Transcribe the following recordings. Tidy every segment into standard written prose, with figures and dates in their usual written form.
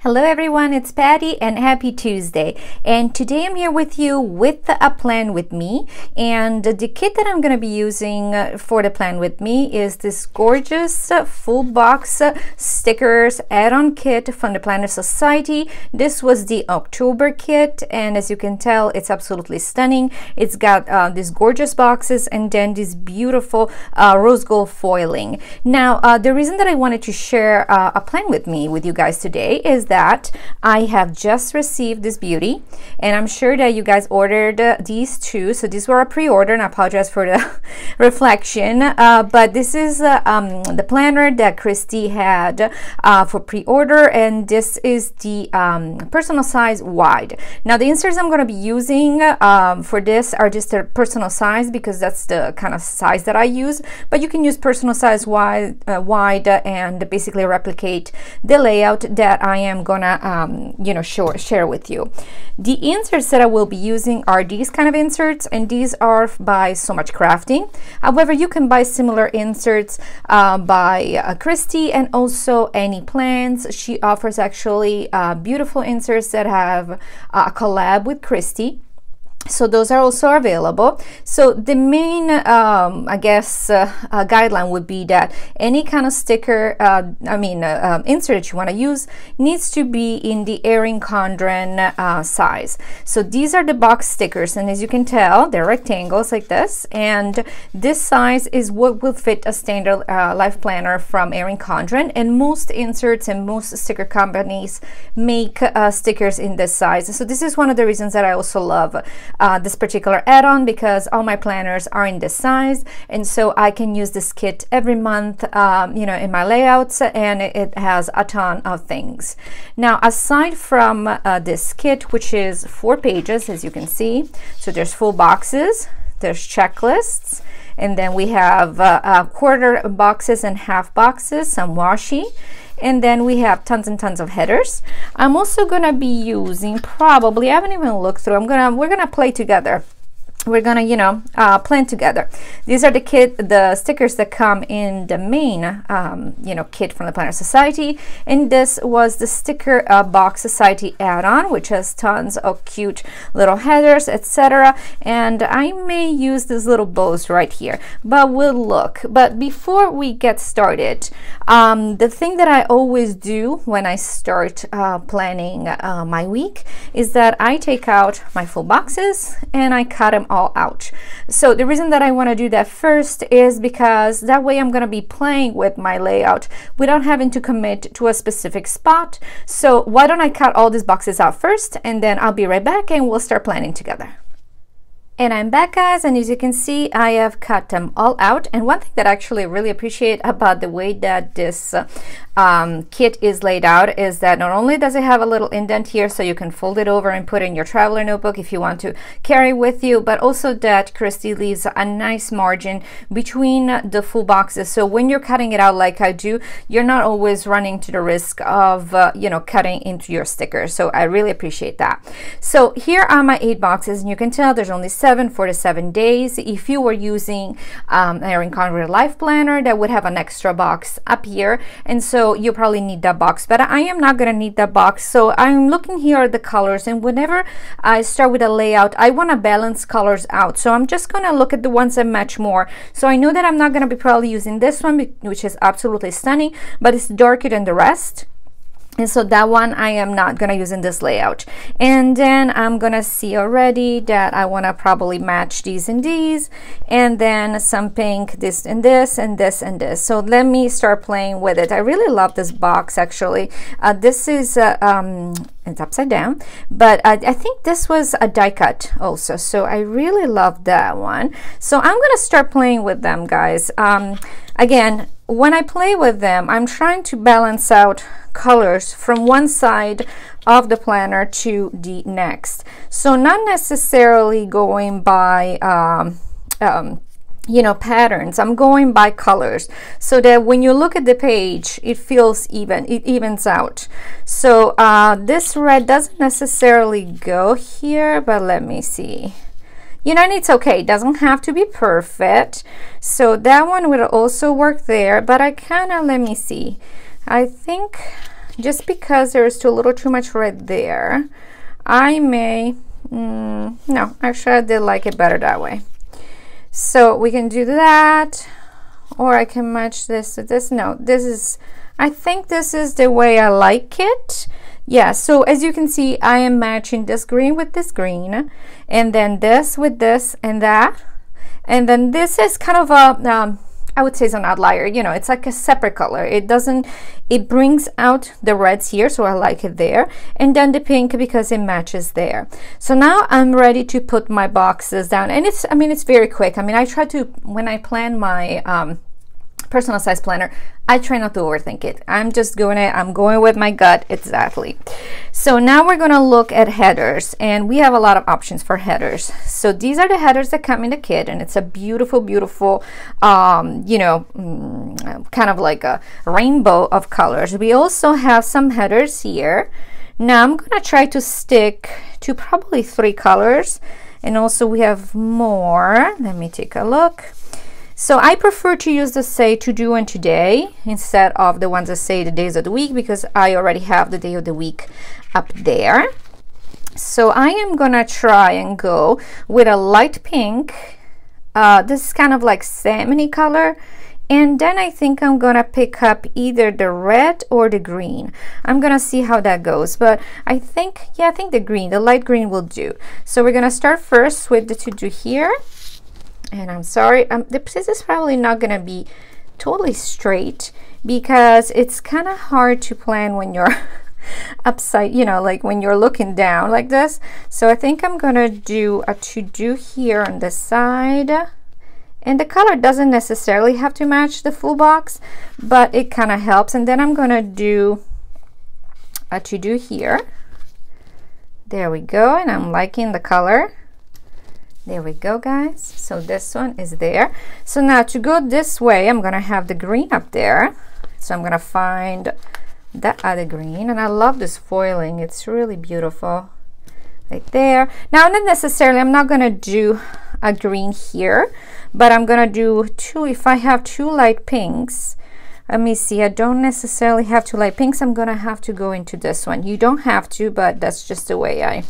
Hello everyone, it's Patty and happy Tuesday. And today I'm here with you with a plan with me. And the kit that I'm going to be using for the plan with me is this gorgeous full box stickers add-on kit from the Planner Society. This was the October kit, and as you can tell, it's absolutely stunning. It's got these gorgeous boxes and then this beautiful rose gold foiling. Now, the reason that I wanted to share a plan with me with you guys today is that I have just received this beauty, and I'm sure that you guys ordered these too. So these were a pre-order, and I apologize for the reflection, but this is the planner that Christy had for pre-order, and this is the personal size wide. Now the inserts I'm going to be using for this are just a personal size because that's the kind of size that I use, but you can use personal size wide and basically replicate the layout that I am gonna share with you. The inserts that I will be using are these kind of inserts, and these are by Sewmuchcrafting. However, you can buy similar inserts by Christy, and also Any Plans. She offers actually beautiful inserts that have a collab with Christy. So those are also available. So the main guideline would be that any kind of sticker insert that you want to use needs to be in the Erin Condren size. So these are the box stickers, and as you can tell, they're rectangles like this, and this size is what will fit a standard life planner from Erin Condren, and most inserts and most sticker companies make stickers in this size. So this is one of the reasons that I also love this particular add-on, because all my planners are in this size, and so I can use this kit every month in my layouts, and it has a ton of things. Now, aside from this kit, which is 4 pages, as you can see, so there's full boxes, there's checklists, and then we have quarter boxes and half boxes, some washi, and then we have tons and tons of headers. I'm also gonna be using, probably, I haven't even looked through, we're gonna play together. We're gonna plan together. These are the stickers that come in the main kit from the Planner Society, and this was the sticker box society add-on, which has tons of cute little headers, etc. And I may use these little bows right here, but we'll look. But before we get started, the thing that I always do when I start planning my week is that I take out my full boxes and I cut them all out. So the reason that I want to do that first is because that way I'm going to be playing with my layout without having to commit to a specific spot. So why don't I cut all these boxes out first, and then I'll be right back and we'll start planning together. And I'm back, guys, and as you can see, I have cut them all out. And one thing that I actually really appreciate about the way that this kit is laid out is that not only does it have a little indent here so you can fold it over and put it in your traveler notebook if you want to carry with you, but also that Christy leaves a nice margin between the full boxes. So when you're cutting it out like I do, you're not always running to the risk of cutting into your sticker. So I really appreciate that. So here are my 8 boxes, and you can tell there's only 7 for the 7 days. If you were using Erin Condren Life Planner, that would have an extra box up here, and so you probably need that box, but I am not going to need that box. So I'm looking here at the colors, and whenever I start with a layout, I want to balance colors out. So I'm just going to look at the ones that match more. So I know that I'm not going to be probably using this one, which is absolutely stunning, but it's darker than the rest. And so that one I am not going to use in this layout. And then I'm going to see already that I want to probably match these and these, and then some pink, this and this, and this and this. So let me start playing with it. I really love this box, actually. This is it's upside down, but I think this was a die cut also, so I really love that one. So I'm gonna start playing with them, guys. Again, when I play with them, I'm trying to balance out colors from one side of the planner to the next. So not necessarily going by patterns. I'm going by colors so that when you look at the page, it feels even, it evens out. So this red doesn't necessarily go here, but let me see. And it's okay, it doesn't have to be perfect. So that one will also work there, but I kind of, let me see, I think just because there's a little too much red there, I may, no, actually I did like it better that way. So we can do that, or I can match this to this. No, this is, I think this is the way I like it. Yeah, so as you can see, I am matching this green with this green, and then this with this and that. And then this is kind of a, I would say it's an outlier, you know, it's like a separate color. It doesn't, it brings out the reds here, so I like it there. And then the pink because it matches there. So now I'm ready to put my boxes down. And it's, I mean, it's very quick. I mean, I try to, when I plan my personal size planner, I try not to overthink it. I'm just I'm going with my gut. Exactly. So now we're going to look at headers, and we have a lot of options for headers. So these are the headers that come in the kit, and it's a beautiful, beautiful, you know, kind of like a rainbow of colors. We also have some headers here. Now I'm going to try to stick to probably 3 colors, and also we have more. Let me take a look. So I prefer to use the say to do and today instead of the ones that say the days of the week, because I already have the day of the week up there. So I am gonna try and go with a light pink. This is kind of like salmon-y color. And then I think I'm gonna pick up either the red or the green. I'm gonna see how that goes, but I think, yeah, I think the green, the light green will do. So we're gonna start first with the to do here. And I'm sorry, this is probably not gonna be totally straight because it's kind of hard to plan when you're upside, you know, like when you're looking down like this. So I think I'm gonna do a to do here on the side. And the color doesn't necessarily have to match the full box, but it kind of helps. And then I'm gonna do a to do here. There we go, and I'm liking the color. There we go, guys. So this one is there. So now to go this way, I'm gonna have the green up there. So I'm gonna find that other green, and I love this foiling. It's really beautiful, right there. Now, not necessarily, I'm not gonna do a green here, but I'm gonna do 2. If I have 2 light pinks, let me see, I don't necessarily have 2 light pinks. I'm gonna have to go into this one. You don't have to, but that's just the way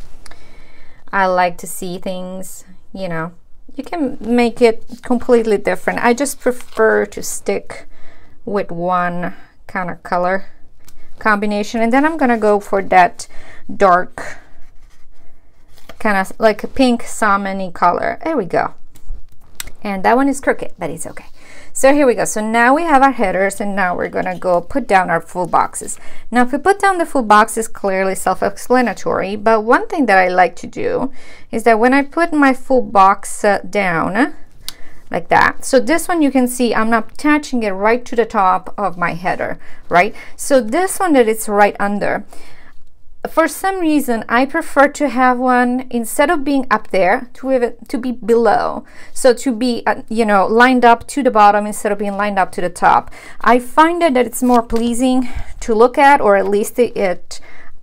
I like to see things. You know, you can make it completely different. I just prefer to stick with one kind of color combination, and then I'm gonna go for that dark kind of like a pink salmon-y color. There we go. And that one is crooked, but it's okay. So here we go. So now we have our headers, and now we're gonna go put down our full boxes. Now if we put down the full box, is clearly self-explanatory, but one thing that I like to do is that when I put my full box down like that, so this one you can see I'm not attaching it right to the top of my header, right? So this one that it's right under, for some reason I prefer to have one, instead of being up there, to be below, so to be you know, lined up to the bottom instead of being lined up to the top. I find that it's more pleasing to look at, or at least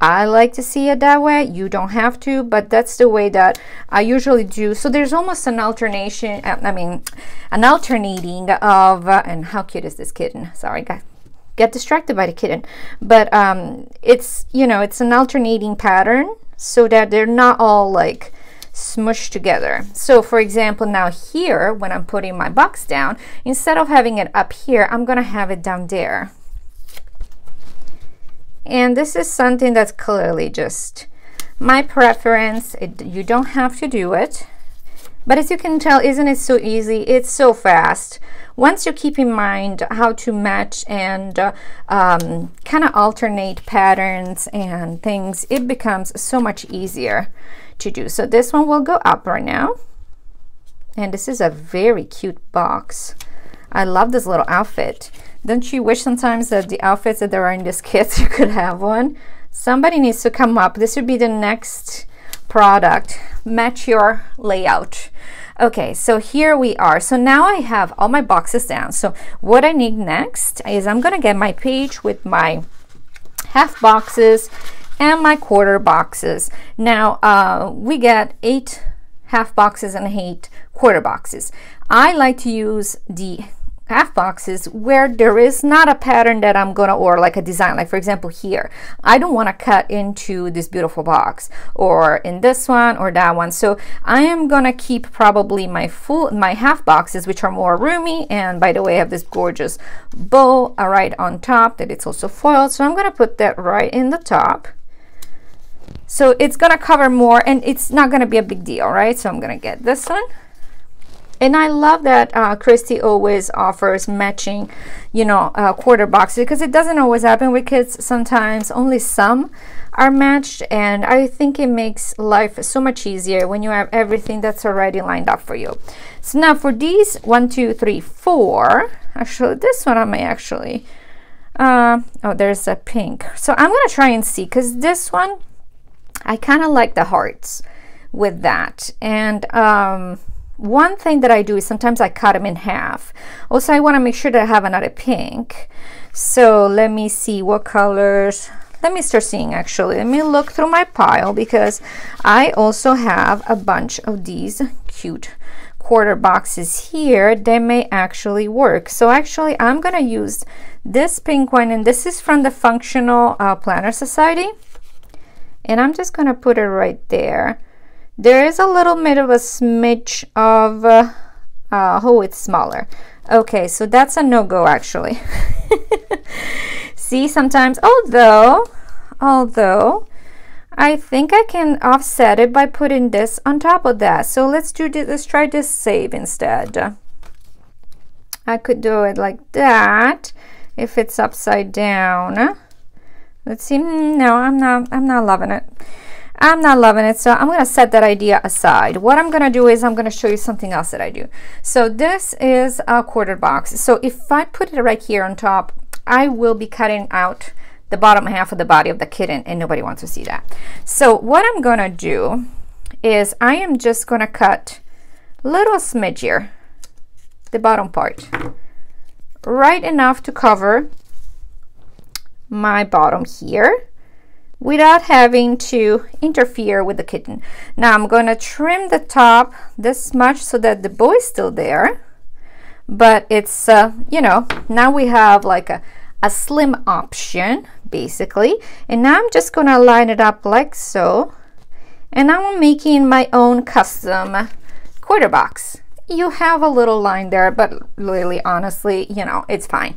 I like to see it that way. You don't have to, but that's the way that I usually do. So there's almost an alternation, an alternating of and how cute is this kitten? Sorry guys, get distracted by the kitten, but it's, you know, it's an alternating pattern so that they're not all like smushed together. So for example, now here when I'm putting my box down, instead of having it up here, I'm gonna have it down there. And this is something that's clearly just my preference. You don't have to do it, but as you can tell, isn't it so easy? It's so fast. Once you keep in mind how to match and kind of alternate patterns and things, it becomes so much easier to do. So this one will go up right now. And this is a very cute box. I love this little outfit. Don't you wish sometimes that the outfits that there are in this kit, you could have one? Somebody needs to come up. This would be the next product. Match your layout. Okay, so here we are. So now I have all my boxes down. So what I need next is I'm gonna get my page with my half boxes and my quarter boxes. Now we get 8 half boxes and 8 quarter boxes. I like to use the half boxes where there is not a pattern that I'm gonna, or like a design, like for example here, I don't want to cut into this beautiful box or in this one or that one. So I am gonna keep probably my half boxes, which are more roomy. And by the way, I have this gorgeous bow right on top that it's also foiled, so I'm gonna put that right in the top. So it's gonna cover more and it's not gonna be a big deal, right? So I'm gonna get this one. And I love that Christy always offers matching, you know, quarter boxes, because it doesn't always happen with kids. Sometimes only some are matched, and I think it makes life so much easier when you have everything that's already lined up for you. So now for these 1, 2, 3, 4, actually this one I may actually, oh, there's a pink. So I'm gonna try and see, because this one, I kind of like the hearts with that. And one thing that I do is sometimes I cut them in half. Also, I want to make sure that I have another pink. So let me see what colors. Let me start seeing actually. Let me look through my pile, because I also have a bunch of these cute quarter boxes here that may actually work. So actually, I'm going to use this pink one, and this is from the Functional Planner Society. And I'm just going to put it right there. There is a little bit of a smidge of, oh, it's smaller. Okay, so that's a no-go actually. See, sometimes, although, I think I can offset it by putting this on top of that. So let's do this, let's try this save instead. I could do it like that if it's upside down. Let's see, no, I'm not loving it. I'm not loving it, so I'm going to set that idea aside. What I'm going to do is I'm going to show you something else that I do. So this is a quarter box. So if I put it right here on top, I will be cutting out the bottom half of the body of the kitten, and nobody wants to see that. So what I'm going to do is I am just going to cut a little smidge here, the bottom part, right enough to cover my bottom here, without having to interfere with the kitten. Now I'm going to trim the top this much so that the bow is still there, but it's you know, now we have like a slim option basically. And now I'm just going to line it up like so, and now I'm making my own custom quarter box. You have a little line there, but really honestly, you know, it's fine.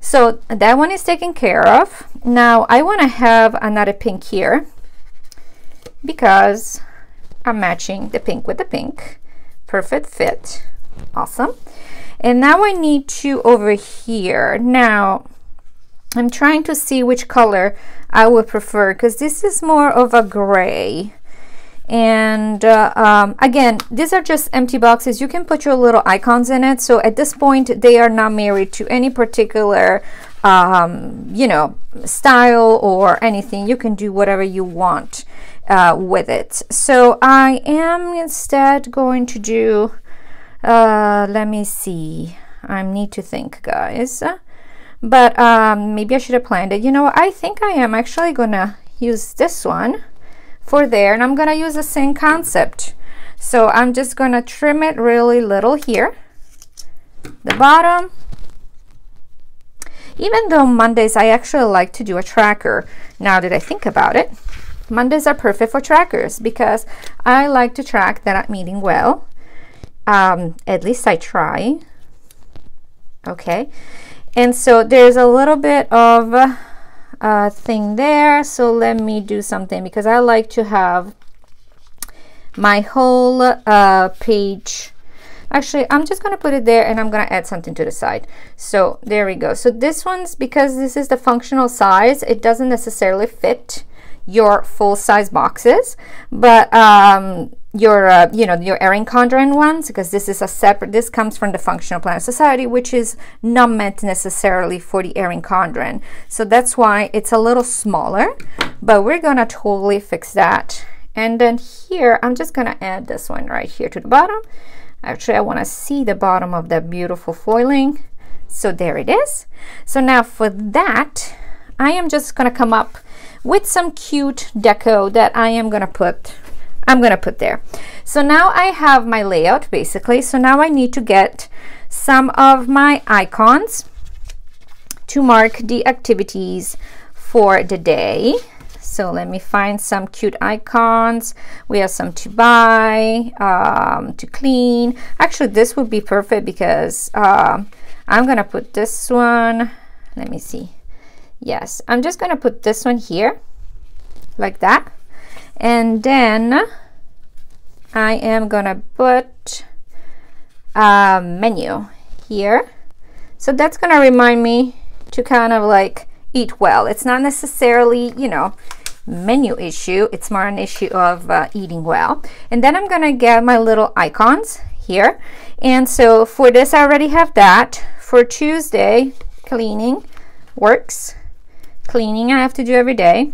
So that one is taken care of. Now I want to have another pink here, because I'm matching the pink with the pink. Perfect fit. Awesome. And now I need to over here. Now I'm trying to see which color I would prefer, because this is more of a gray. And again, these are just empty boxes. You can put your little icons in it. So at this point, they are not married to any particular, you know, style or anything. You can do whatever you want with it. So I am instead going to do, let me see. I need to think, guys. But maybe I should have planned it. You know, I think I am actually going to use this one for there, and I'm gonna use the same concept. So I'm just gonna trim it really little here, the bottom. Even though Mondays I actually like to do a tracker, now that I think about it, Mondays are perfect for trackers, because I like to track that I'm eating well. At least I try. Okay, and so there's a little bit of thing there, so let me do something, because I like to have my whole page. Actually, I'm just going to put it there, and I'm going to add something to the side. So there we go. So this one's, because this is the functional size, it doesn't necessarily fit your full size boxes, but your you know, your Erin Condren ones, because this is a separate, this comes from the Functional Planner Society, which is not meant necessarily for the Erin Condren. So that's why it's a little smaller, but we're gonna totally fix that. And then here, I'm just gonna add this one right here to the bottom. Actually, I want to see the bottom of that beautiful foiling. So there it is. So now for that, I am just gonna come up with some cute deco that I'm gonna put there. So now I have my layout basically. So now I need to get some of my icons to mark the activities for the day. So let me find some cute icons. We have some to buy, to clean. Actually, this would be perfect because I'm gonna put this one, let me see. Yes, I'm just gonna put this one here like that. And then I am gonna put a menu here. So that's gonna remind me to kind of like eat well. It's not necessarily, you know, menu issue, it's more an issue of eating well. And then I'm gonna get my little icons here, and so for this I already have that. For Tuesday, cleaning works. Cleaning I have to do every day.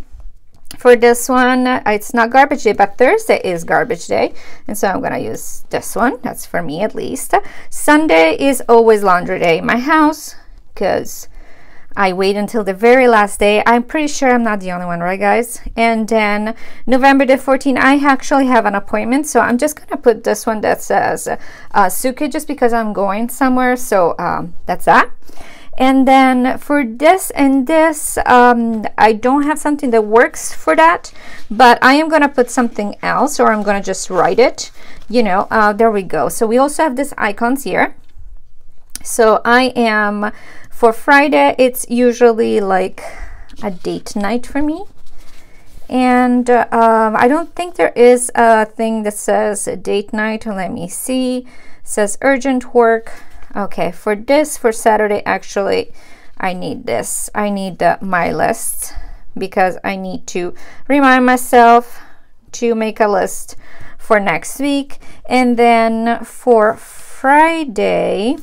For this one, it's not garbage day, but Thursday is garbage day, and so I'm gonna use this one. That's for me at least. Sunday is always laundry day in my house because I wait until the very last day. I'm pretty sure I'm not the only one, right guys? And then November the 14th, I actually have an appointment, so I'm just gonna put this one that says Suki, just because I'm going somewhere. So that's that. And then for this and this, I don't have something that works for that, but I am gonna put something else, or I'm gonna just write it, you know. There we go. So we also have these icons here. So I am, for Friday, it's usually like a date night for me. And I don't think there is a thing that says date night. Let me see. It says urgent work. Okay, for this, for Saturday, actually, I need this. I need my list because I need to remind myself to make a list for next week. And then for Friday,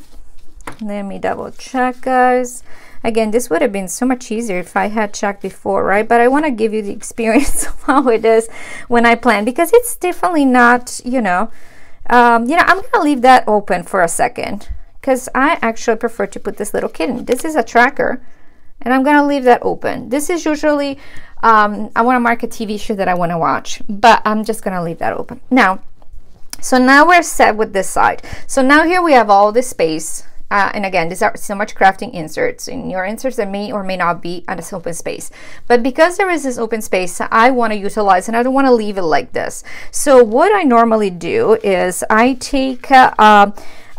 let me double check, guys. Again, this would have been so much easier if I had checked before, right? But I want to give you the experience of how it is when I plan, because it's definitely not, you know, I'm gonna leave that open for a second because I actually prefer to put this little kitten. This is a tracker, and I'm gonna leave that open. This is usually I want to mark a TV show that I want to watch, but I'm just gonna leave that open now. So now we're set with this side. So now here we have all this space. And again, these are Sewmuchcrafting inserts. In your inserts, that may or may not be on this open space. But because there is this open space, I want to utilize, and I don't want to leave it like this. So what I normally do is I take a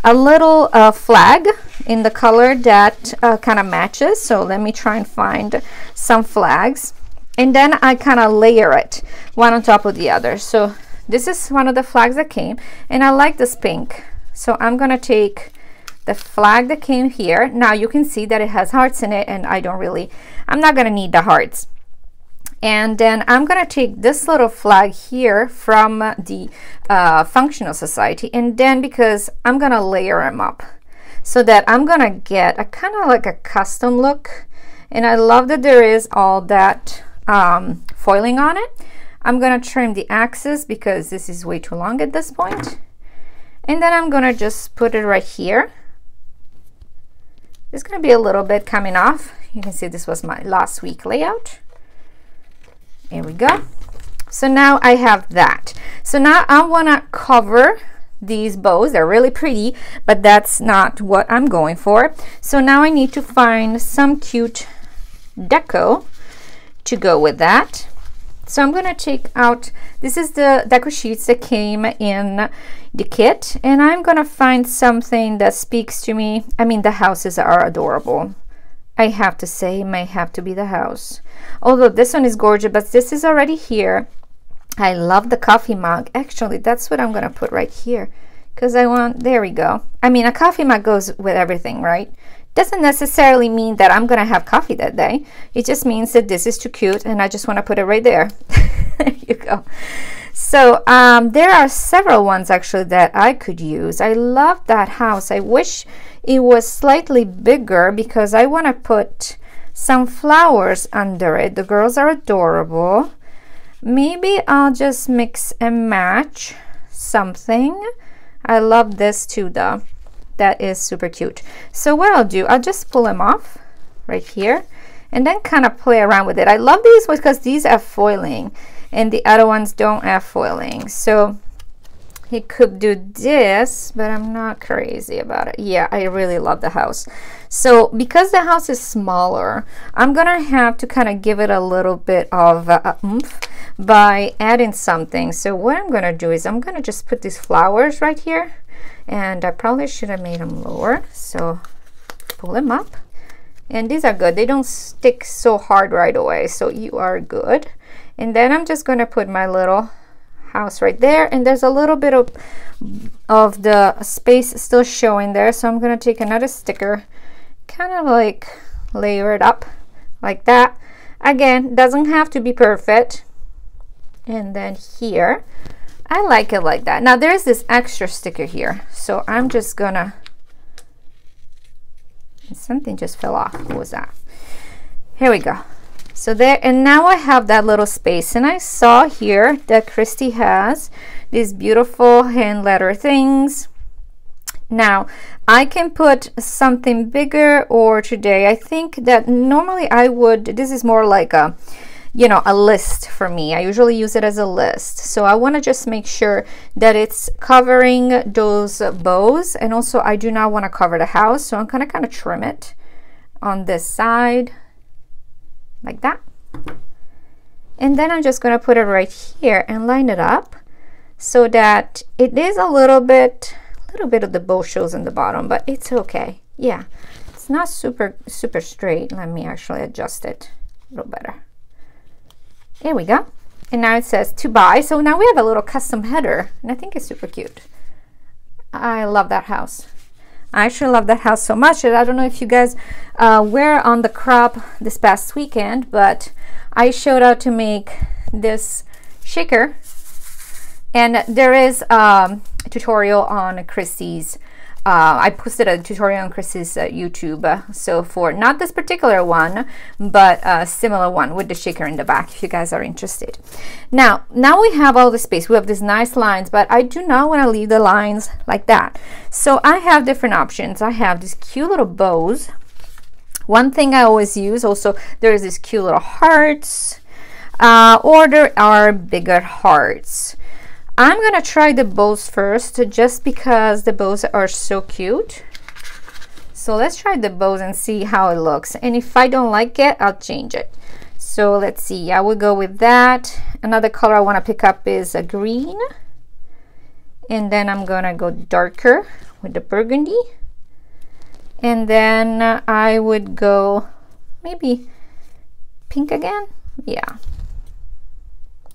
little flag in the color that kind of matches. So let me try and find some flags. And then I kind of layer it one on top of the other. So this is one of the flags that came, and I like this pink. So I'm going to take the flag that came here. Now you can see that it has hearts in it, and I'm not gonna need the hearts. And then I'm gonna take this little flag here from the Functional Society, and then because I'm gonna layer them up so that I'm gonna get a kind of like a custom look. And I love that there is all that foiling on it. I'm gonna trim the axis because this is way too long at this point. And then I'm gonna just put it right here. There's going to be a little bit coming off. You can see this was my last week layout. Here we go. So now I have that. So now I want to cover these bows. They're really pretty, but that's not what I'm going for. So now I need to find some cute deco to go with that. So I'm going to take out, this is the deco sheets that came in the kit, and I'm going to find something that speaks to me. I mean, the houses are adorable. I have to say, it may have to be the house. Although this one is gorgeous, but this is already here. I love the coffee mug. Actually, that's what I'm going to put right here because I want, there we go. I mean, a coffee mug goes with everything, right? Doesn't necessarily mean that I'm gonna have coffee that day. It just means that this is too cute and I just want to put it right there. There you go. So there are several ones actually that I could use. I love that house. I wish it was slightly bigger because I want to put some flowers under it. The girls are adorable. Maybe I'll just mix and match something. I love this too though. That is super cute. So what I'll do, I'll just pull them off right here and then kind of play around with it. I love these because these are foiling and the other ones don't have foiling. So he could do this, but I'm not crazy about it. Yeah, I really love the house. So because the house is smaller, I'm gonna have to kind of give it a little bit of oomph by adding something. So what I'm gonna do is I'm gonna just put these flowers right here, and I probably should have made them lower. So pull them up, and these are good. They don't stick so hard right away, so you are good. And then I'm just gonna put my little house right there, and there's a little bit of the space still showing there, so I'm gonna take another sticker, kind of like layer it up like that. Again, doesn't have to be perfect. And then here, I like it like that. Now there's this extra sticker here, so I'm just gonna, something just fell off. What was that? Here we go. So there, and now I have that little space, and I saw here that Christy has these beautiful hand letter things. Now I can put something bigger, or today I think that normally I would, this is more like a, you know, a list for me. I usually use it as a list, so I want to just make sure that it's covering those bows, and also I do not want to cover the house, so I'm gonna kind of trim it on this side like that. And then I'm just going to put it right here and line it up so that it is a little bit of the bow shows in the bottom, but it's okay. Yeah, it's not super straight. Let me actually adjust it a little better. There we go. And now it says to buy. So now we have a little custom header, and I think it's super cute. I love that house. I actually love that house so much that I don't know if you guys were on the crop this past weekend, but I showed out to make this shaker, and there is a tutorial on Christy's. I posted a tutorial on Christy's YouTube. So for not this particular one, but a similar one with the shaker in the back, if you guys are interested. Now we have all the space. We have these nice lines, but I do not want to leave the lines like that. So I have different options. I have these cute little bows. One thing I always use, also there's these cute little hearts, or there are bigger hearts. I'm gonna try the bows first, just because the bows are so cute. So let's try the bows and see how it looks, and if I don't like it, I'll change it. So let's see, I will go with that. Another color I want to pick up is a green, and then I'm gonna go darker with the burgundy, and then I would go maybe pink again. Yeah,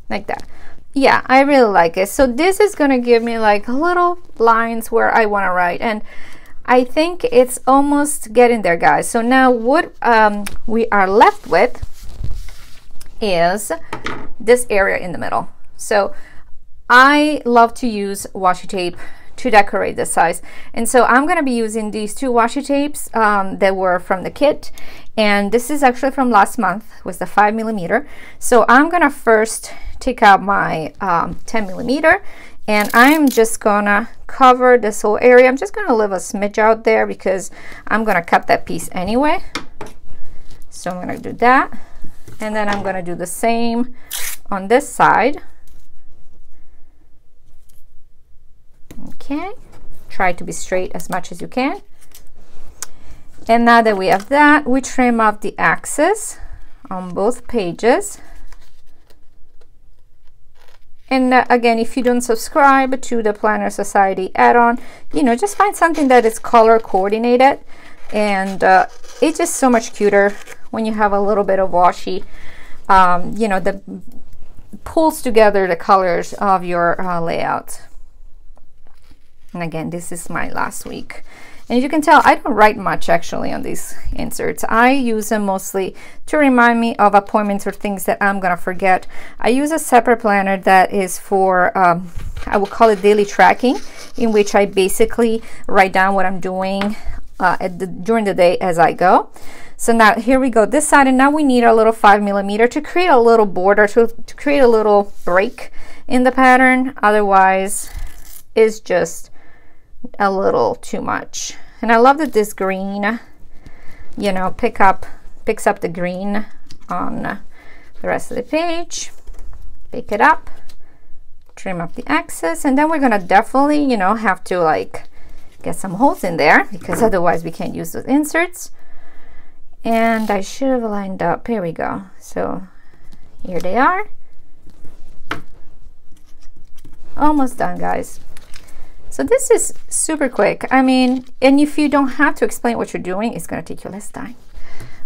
like that. Yeah, I really like it. So this is gonna give me like little lines where I want to write, and I think it's almost getting there, guys. So now what we are left with is this area in the middle. So I love to use washi tape to decorate this size, and so I'm gonna be using these two washi tapes that were from the kit, and this is actually from last month, was the 5mm. So I'm gonna first take out my 10mm, and I'm just gonna cover this whole area. I'm just gonna leave a smidge out there because I'm gonna cut that piece anyway. So I'm gonna do that, and then I'm gonna do the same on this side. Okay, try to be straight as much as you can. And now that we have that, we trim off the axis on both pages. And again, if you don't subscribe to the Planner Society add-on, you know, just find something that is color coordinated, and it's just so much cuter when you have a little bit of washi, you know, that pulls together the colors of your layout. And again, this is my last week. And as you can tell, I don't write much actually on these inserts. I use them mostly to remind me of appointments or things that I'm gonna forget. I use a separate planner that is for, I will call it daily tracking, in which I basically write down what I'm doing during the day as I go. So now here we go, this side, and now we need our little 5mm to create a little border, to create a little break in the pattern. Otherwise, it's just a little too much. And I love that this green, you know, picks up the green on the rest of the page. Pick it up, trim up the excess, and then we're gonna definitely, you know, have to like get some holes in there because otherwise we can't use those inserts. And I should have lined up, here we go. So here they are. Almost done, guys. So this is super quick. I mean, and if you don't have to explain what you're doing, it's gonna take you less time.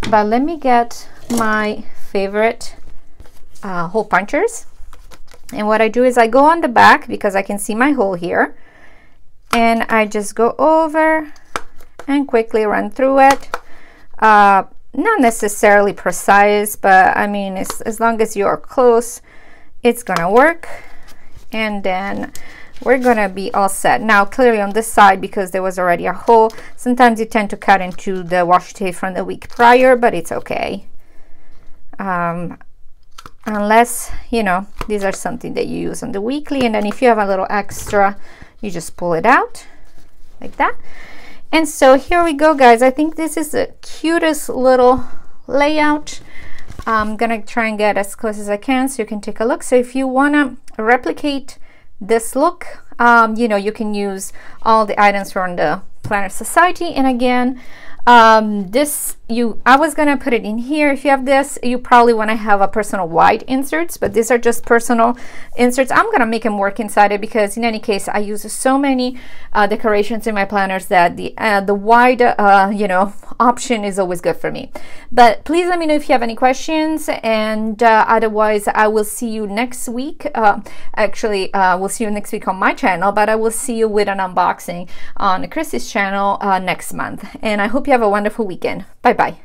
But let me get my favorite hole punchers. And what I do is I go on the back because I can see my hole here. And I just go over and quickly run through it. Not necessarily precise, but I mean, as long as you're close, it's gonna work. And then we're gonna be all set. Now, clearly on this side, because there was already a hole, sometimes you tend to cut into the washi tape from the week prior, but it's okay. Unless, you know, these are something that you use on the weekly, and then if you have a little extra, you just pull it out like that. And so here we go, guys. I think this is the cutest little layout. I'm gonna try and get as close as I can so you can take a look. So if you wanna replicate this look, you know, you can use all the items from the Planner Society. And again, I was gonna put it in here. If you have this, you probably want to have a personal wide inserts, but these are just personal inserts. I'm gonna make them work inside it because in any case I use so many decorations in my planners that the wide you know, option is always good for me. But please let me know if you have any questions, and otherwise I will see you next week. Actually, we'll see you next week on my channel, but I will see you with an unboxing on Chrissy's channel next month. And I hope you have a wonderful weekend. Bye bye.